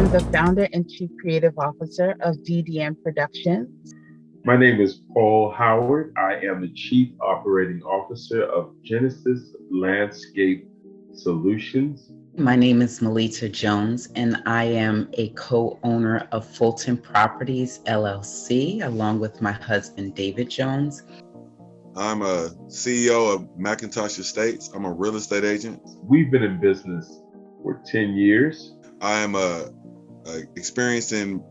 am the founder and chief creative officer of DDM Productions. My name is Paul Howard. I am the Chief Operating Officer of Genesis Landscape Solutions. My name is Melita Jones, and I am a co-owner of Fulton Properties, LLC, along with my husband, David Jones. I'm a CEO of McIntosh Estates. I'm a real estate agent. We've been in business for 10 years. I am experienced in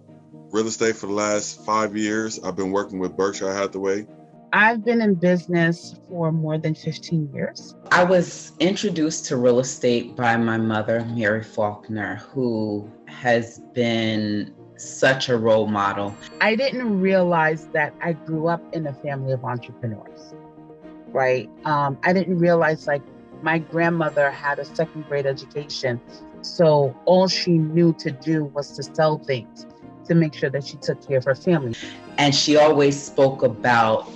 real estate for the last 5 years. I've been working with Berkshire Hathaway. I've been in business for more than 15 years. I was introduced to real estate by my mother, Mary Faulkner, who has been such a role model. I didn't realize that I grew up in a family of entrepreneurs, right? I didn't realize my grandmother had a second grade education. So all she knew to do was to sell things to make sure that she took care of her family. And she always spoke about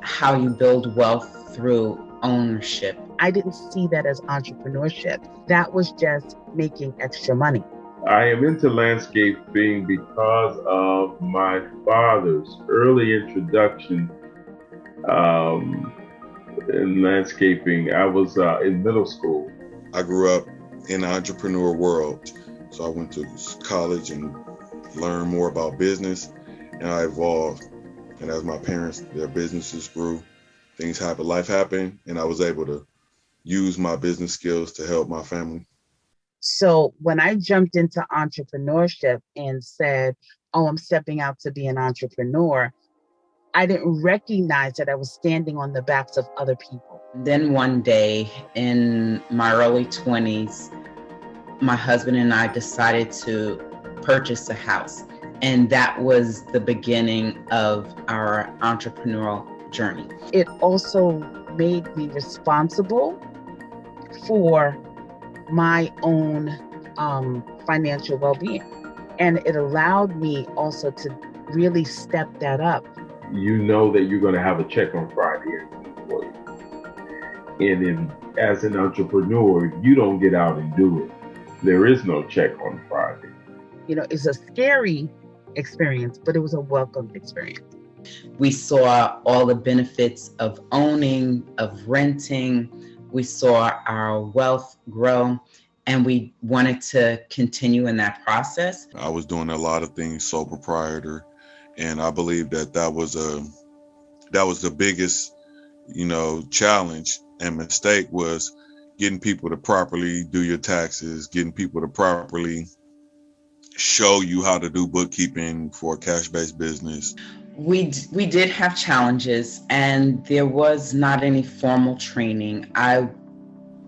how you build wealth through ownership. I didn't see that as entrepreneurship. That was just making extra money. I am into landscaping because of my father's early introduction in landscaping. I was in middle school. I grew up in the entrepreneur world. So I went to college and learned more about business, and I evolved. And as my parents, their businesses grew, things happened, life happened, and I was able to use my business skills to help my family. So when I jumped into entrepreneurship and said, oh, I'm stepping out to be an entrepreneur, I didn't recognize that I was standing on the backs of other people. Then one day in my early 20s, my husband and I decided to purchase a house. And that was the beginning of our entrepreneurial journey. It also made me responsible for my own financial well-being. And it allowed me also to really step that up. You know that you're going to have a check on Friday for you. And as an entrepreneur, if you don't get out and do it, there is no check on Friday. You know, it's a scary experience, but it was a welcomed experience. We saw all the benefits of owning, of renting. We saw our wealth grow, and we wanted to continue in that process. I was doing a lot of things sole proprietor, and I believe that was the biggest, challenge and mistake was getting people to properly do your taxes, getting people to properly show you how to do bookkeeping for a cash-based business. We did have challenges, and there was not any formal training.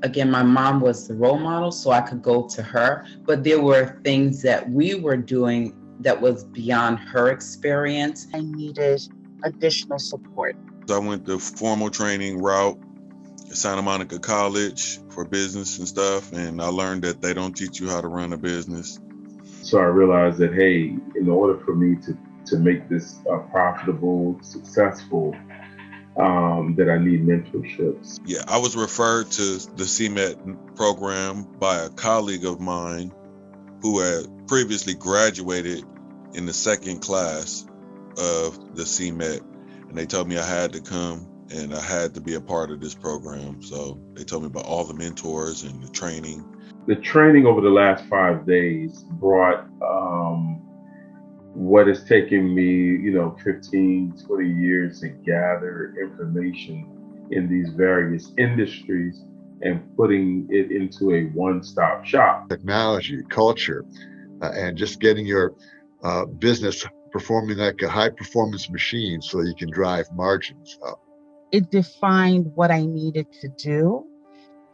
Again, my mom was the role model, so I could go to her, but there were things that we were doing that was beyond her experience. I needed additional support. I went the formal training route at Santa Monica College for business and stuff, and I learned that they don't teach you how to run a business. So I realized that, hey, in order for me to make this profitable, successful, that I need mentorships. Yeah, I was referred to the CMET program by a colleague of mine who had previously graduated in the second class of the CMET. And they told me I had to come and I had to be a part of this program. So they told me about all the mentors and the training. The training over the last 5 days brought what has taken me, 15, 20 years to gather information in these various industries and putting it into a one-stop shop. Technology, culture, and just getting your business performing like a high-performance machine so you can drive margins up. It defined what I needed to do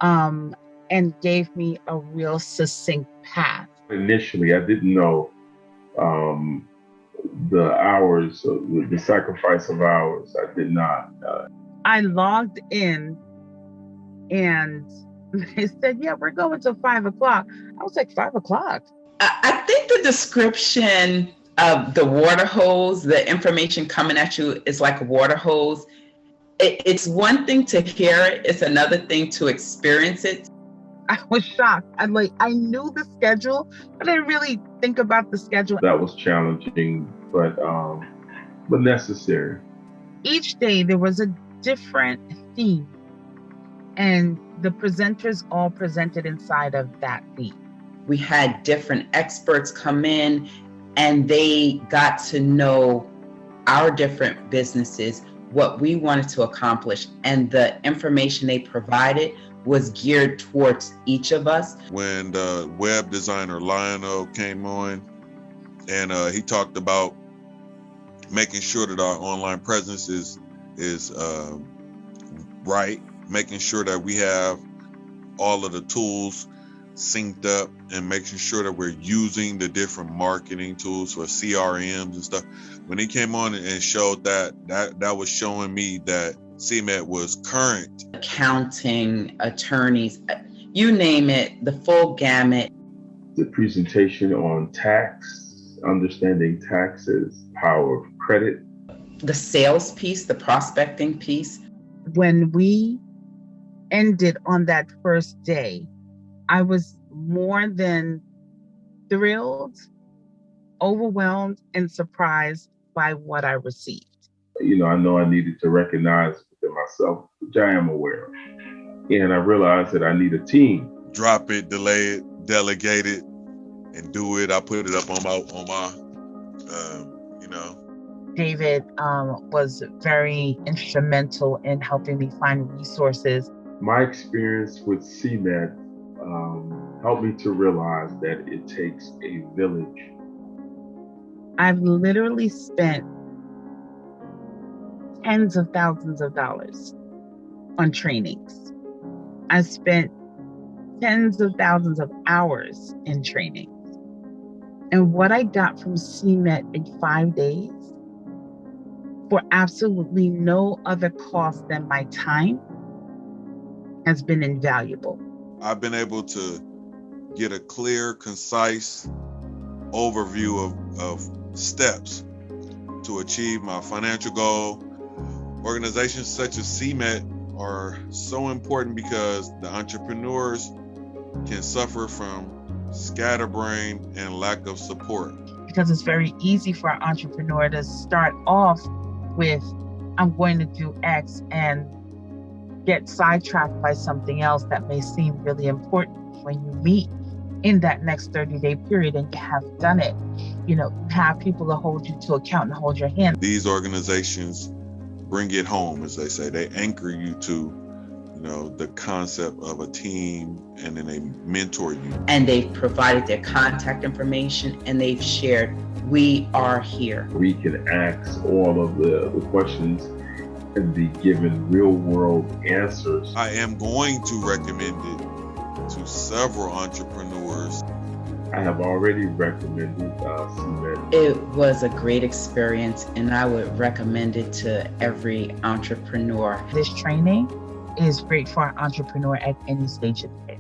and gave me a real succinct path. Initially, I didn't know the hours, the sacrifice of hours. I did not. I logged in and they said, yeah, we're going till 5 o'clock. I was like, 5 o'clock? I think the description of the water hose, the information coming at you is like a water hose. It's one thing to hear it, it's another thing to experience it. I was shocked. I knew the schedule, but I didn't really think about the schedule. That was challenging, but necessary. Each day there was a different theme, and the presenters all presented inside of that theme. We had different experts come in, and they got to know our different businesses, what we wanted to accomplish, and the information they provided was geared towards each of us. When the web designer Lionel came on, and he talked about making sure that our online presence is right, making sure that we have all of the tools synced up, and making sure that we're using the different marketing tools for CRMs and stuff. When he came on and showed that was showing me that CMET was current. Accounting, attorneys, you name it, the full gamut. The presentation on tax, understanding taxes, power of credit. The sales piece, the prospecting piece. When we ended on that first day, I was more than thrilled, overwhelmed, and surprised by what I received. I know I needed to recognize within myself, which I am aware of. And I realized that I need a team. Drop it, delay it, delegate it, and do it. I put it up on my David was very instrumental in helping me find resources. My experience with CMET helped me to realize that it takes a village. I've literally spent tens of thousands of dollars on trainings. I spent tens of thousands of hours in trainings. And what I got from CMET in 5 days, for absolutely no other cost than my time, has been invaluable. I've been able to get a clear, concise overview of steps to achieve my financial goal. Organizations such as CMET are so important because the entrepreneurs can suffer from scatterbrain and lack of support. Because it's very easy for an entrepreneur to start off with, I'm going to do X, and get sidetracked by something else that may seem really important. When you meet in that next 30-day period and you have done it, you have people to hold you to account and hold your hand. These organizations bring it home, as they say. They anchor you to the concept of a team, and then they mentor you. And they've provided their contact information, and they've shared, we are here. We can ask all of the questions and be given real world answers. I am going to recommend it to several entrepreneurs. I have already recommended CMET. It was a great experience, and I would recommend it to every entrepreneur. This training is great for an entrepreneur at any stage of their